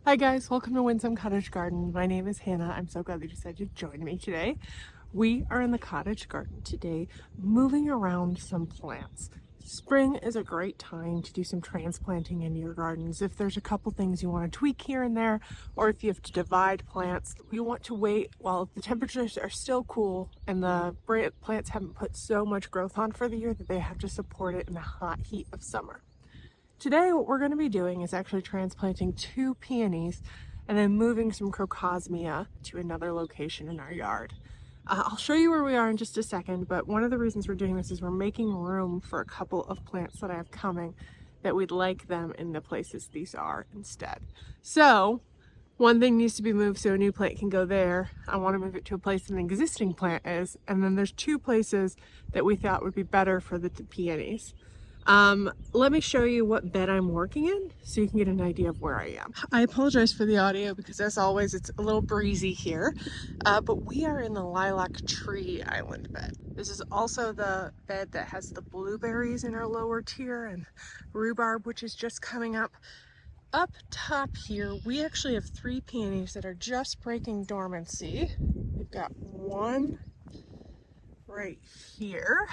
Hi guys, welcome to Windsome Cottage Garden. My name is Hannah. I'm so glad that you decided to join me today. We are in the cottage garden today, moving around some plants. Spring is a great time to do some transplanting in your gardens. If there's a couple things you want to tweak here and there, or if you have to divide plants, you want to wait while the temperatures are still cool and the plants haven't put so much growth on for the year that they have to support it in the hot heat of summer. Today what we're going to be doing is actually transplanting 2 peonies and then moving some crocosmia to another location in our yard. I'll show you where we are in just a second, but one of the reasons we're doing this is we're making room for a couple of plants that I have coming that we'd like them in the places these are instead. So one thing needs to be moved so a new plant can go there. I want to move it to a place an existing plant is, and then there's 2 places that we thought would be better for the peonies. Let me show you what bed I'm working in so you can get an idea of where I am. I apologize for the audio because as always it's a little breezy here, but we are in the lilac tree island bed. This is also the bed that has the blueberries in our lower tier and rhubarb, which is just coming up. Up top here, we actually have 3 peonies that are just breaking dormancy. We've got one right here,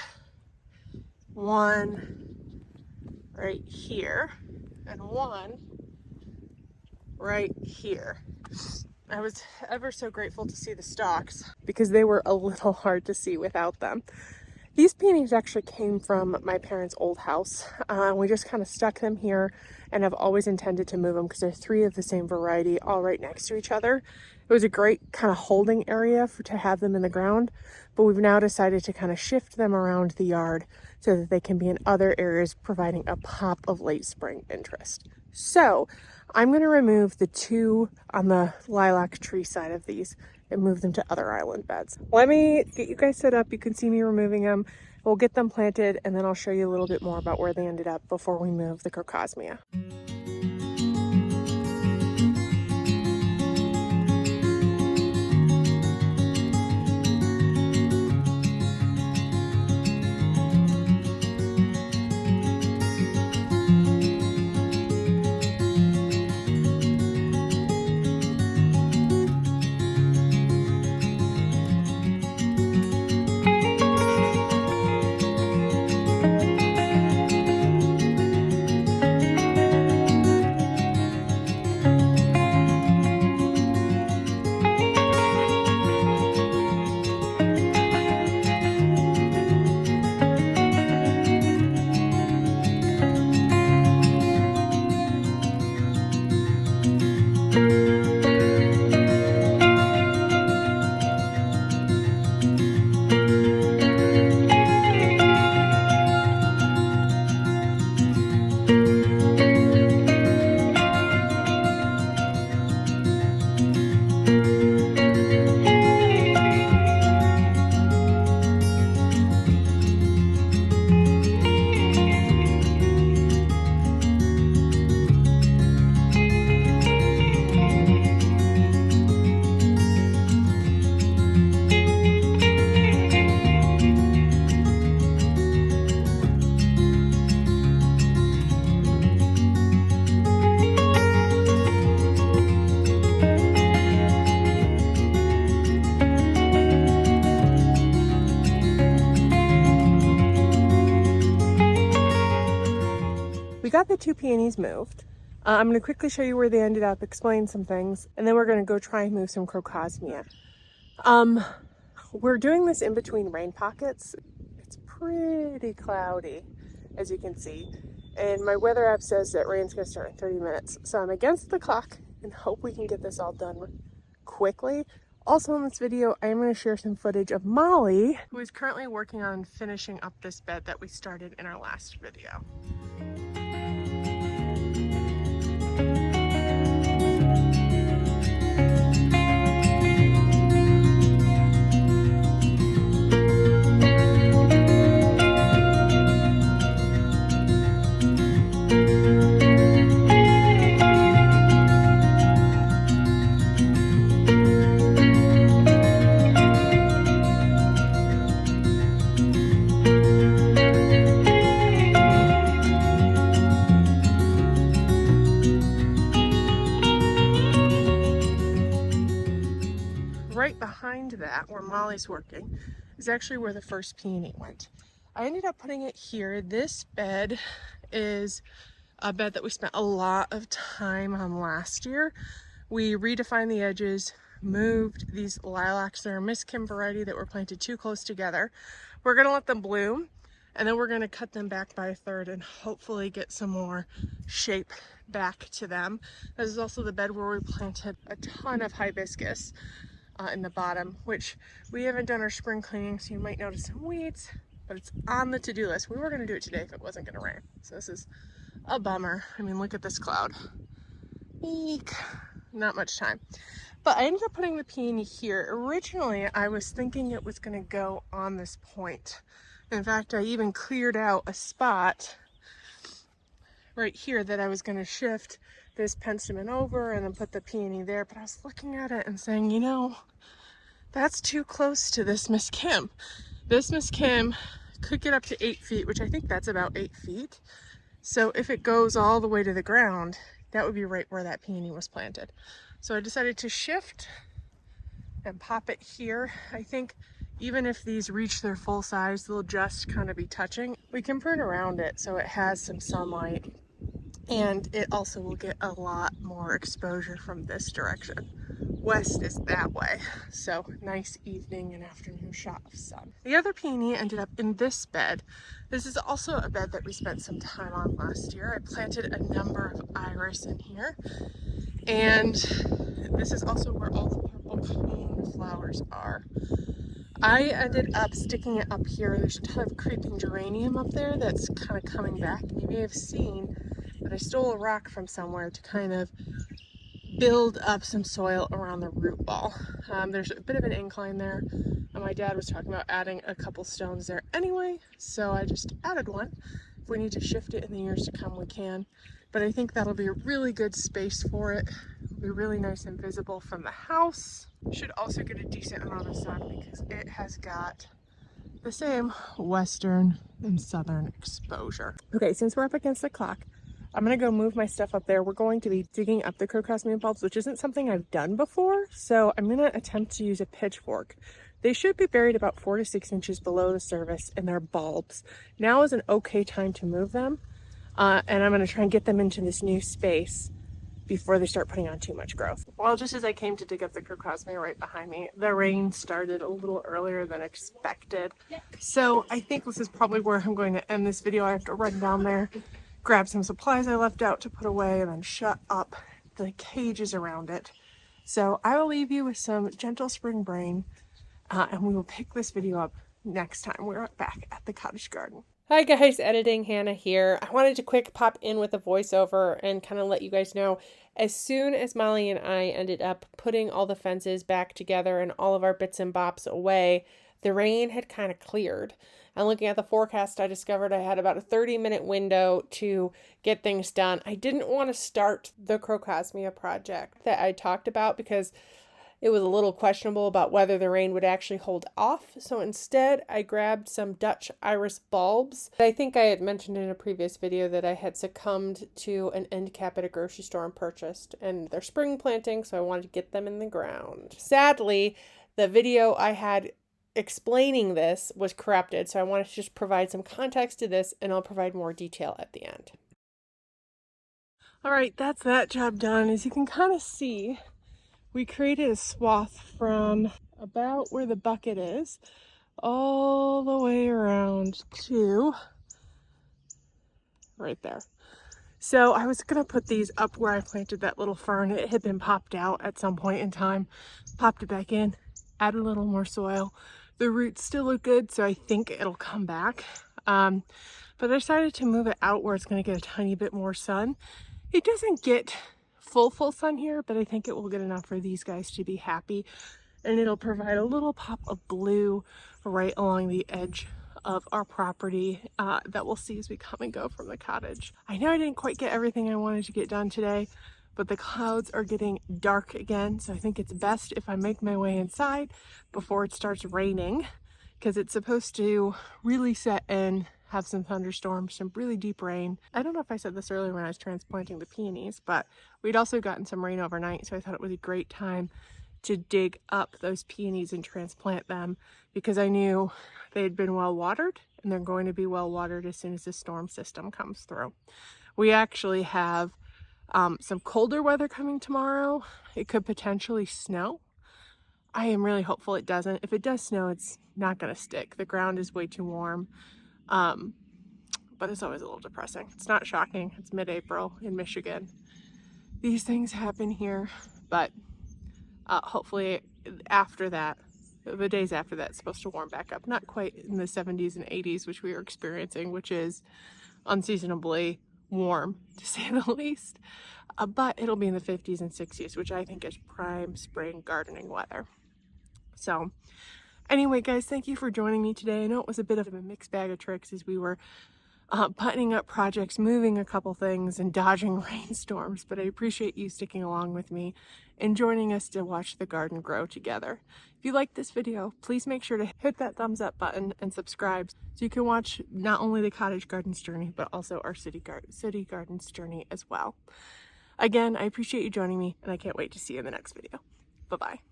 one right here, and one right here. I was ever so grateful to see the stalks because they were a little hard to see without them. These peonies actually came from my parents' old house. We just kind of stuck them here and have always intended to move them because they're 3 of the same variety all right next to each other. It was a great kind of holding area to have them in the ground, but we've now decided to kind of shift them around the yard so that they can be in other areas, providing a pop of late spring interest. So I'm going to remove the 2 on the lilac tree side of these and move them to other island beds. Let me get you guys set up. You can see me removing them. We'll get them planted and then I'll show you a little bit more about where they ended up before we move the crocosmia. We got the 2 peonies moved. I'm going to quickly show you where they ended up, explain some things, and then we're going to go try and move some crocosmia. We're doing this in between rain pockets. It's pretty cloudy, as you can see, and my weather app says that rain's going to start in 30 minutes. So I'm against the clock and hope we can get this all done quickly. Also in this video, I am going to share some footage of Molly, who is currently working on finishing up this bed that we started in our last video. right behind that, where Molly's working, is actually where the first peony went. I ended up putting it here. This bed is a bed that we spent a lot of time on last year. We redefined the edges, moved these lilacs. They're a Miss Kim variety that were planted too close together. We're gonna let them bloom, and then we're gonna cut them back by a third and hopefully get some more shape back to them. This is also the bed where we planted a ton of hibiscus in the bottom, which we haven't done our spring cleaning, so you might notice some weeds, but it's on the to-do list. We were gonna do it today if it wasn't gonna rain. So this is a bummer. I mean, look at this cloud. Eek. Not much time. But I ended up putting the peony here. Originally, I was thinking it was gonna go on this point. In fact, I even cleared out a spot right here that I was gonna shift this penstemon over and then put the peony there. But I was looking at it and saying, you know, that's too close to this Miss Kim. This Miss Kim could get up to 8 feet, which I think that's about 8 feet. So if it goes all the way to the ground, that would be right where that peony was planted. So I decided to shift and pop it here. I think even if these reach their full size, they'll just kind of be touching. We can prune around it so it has some sunlight, and it also will get a lot more exposure from this direction. West is that way, so nice evening and afternoon shot of sun. The other peony ended up in this bed. This is also a bed that we spent some time on last year. I planted a number of iris in here, and this is also where all the purple cone flowers are. I ended up sticking it up here. There's a ton of creeping geranium up there that's kind of coming back. You may have seen that I stole a rock from somewhere to kind of build up some soil around the root ball. There's a bit of an incline there, and my dad was talking about adding a couple stones there anyway, so I just added one. If we need to shift it in the years to come, we can, but I think that'll be a really good space for it. It'll be really nice and visible from the house. Should also get a decent amount of sun because it has got the same western and southern exposure. Okay, since we're up against the clock, I'm gonna go move my stuff up there. We're going to be digging up the crocosmium bulbs, which isn't something I've done before. So I'm gonna attempt to use a pitchfork. They should be buried about 4 to 6 inches below the surface in their bulbs. Now is an okay time to move them. And I'm gonna try and get them into this new space before they start putting on too much growth. Well, just as I came to dig up the crocosmia right behind me, the rain started a little earlier than expected. So I think this is probably where I'm going to end this video. I have to run down there, grab some supplies I left out to put away, and then shut up the cages around it. So I will leave you with some gentle spring rain, and we will pick this video up next time we're back at the cottage garden. Hi guys, Editing Hannah here. I wanted to quick pop in with a voiceover and kind of let you guys know, as soon as Molly and I ended up putting all the fences back together and all of our bits and bops away, the rain had kind of cleared. And looking at the forecast, I discovered I had about a 30-minute window to get things done. I didn't want to start the crocosmia project that I talked about because it was a little questionable about whether the rain would actually hold off. So instead, I grabbed some Dutch iris bulbs. I think I had mentioned in a previous video that I had succumbed to an end cap at a grocery store and purchased. And they're spring planting, so I wanted to get them in the ground. Sadly, the video I had explaining this was corrupted, so I wanted to just provide some context to this, and I'll provide more detail at the end. All right, that's that job done. As you can kind of see, we created a swath from about where the bucket is all the way around to right there. So I was gonna put these up where I planted that little fern. It had been popped out at some point in time, popped it back in, added a little more soil. The roots still look good, so I think it'll come back. But I decided to move it out where it's gonna get a tiny bit more sun. It doesn't get full sun here, but I think it will get enough for these guys to be happy, and it'll provide a little pop of blue right along the edge of our property that we'll see as we come and go from the cottage. I know I didn't quite get everything I wanted to get done today, but the clouds are getting dark again, so I think it's best if I make my way inside before it starts raining, because it's supposed to really set in, have some thunderstorms, some really deep rain. I don't know if I said this earlier when I was transplanting the peonies, but we'd also gotten some rain overnight, so I thought it was a great time to dig up those peonies and transplant them because I knew they had been well watered, and they're going to be well watered as soon as the storm system comes through. We actually have some colder weather coming tomorrow. It could potentially snow. I am really hopeful it doesn't. If it does snow, it's not going to stick. The ground is way too warm. But it's always a little depressing. It's not shocking. It's mid-April in Michigan. These things happen here, but hopefully after that, the days after that, it's supposed to warm back up. Not quite in the 70s and 80s, which we were experiencing, which is unseasonably warm, to say the least. But it'll be in the 50s and 60s, which I think is prime spring gardening weather. So anyway, guys, thank you for joining me today. I know it was a bit of a mixed bag of tricks as we were buttoning up projects, moving a couple things, and dodging rainstorms, but I appreciate you sticking along with me and joining us to watch the garden grow together. If you like this video, please make sure to hit that thumbs up button and subscribe so you can watch not only the cottage garden's journey, but also our city garden's journey as well. Again, I appreciate you joining me, and I can't wait to see you in the next video. Bye-bye.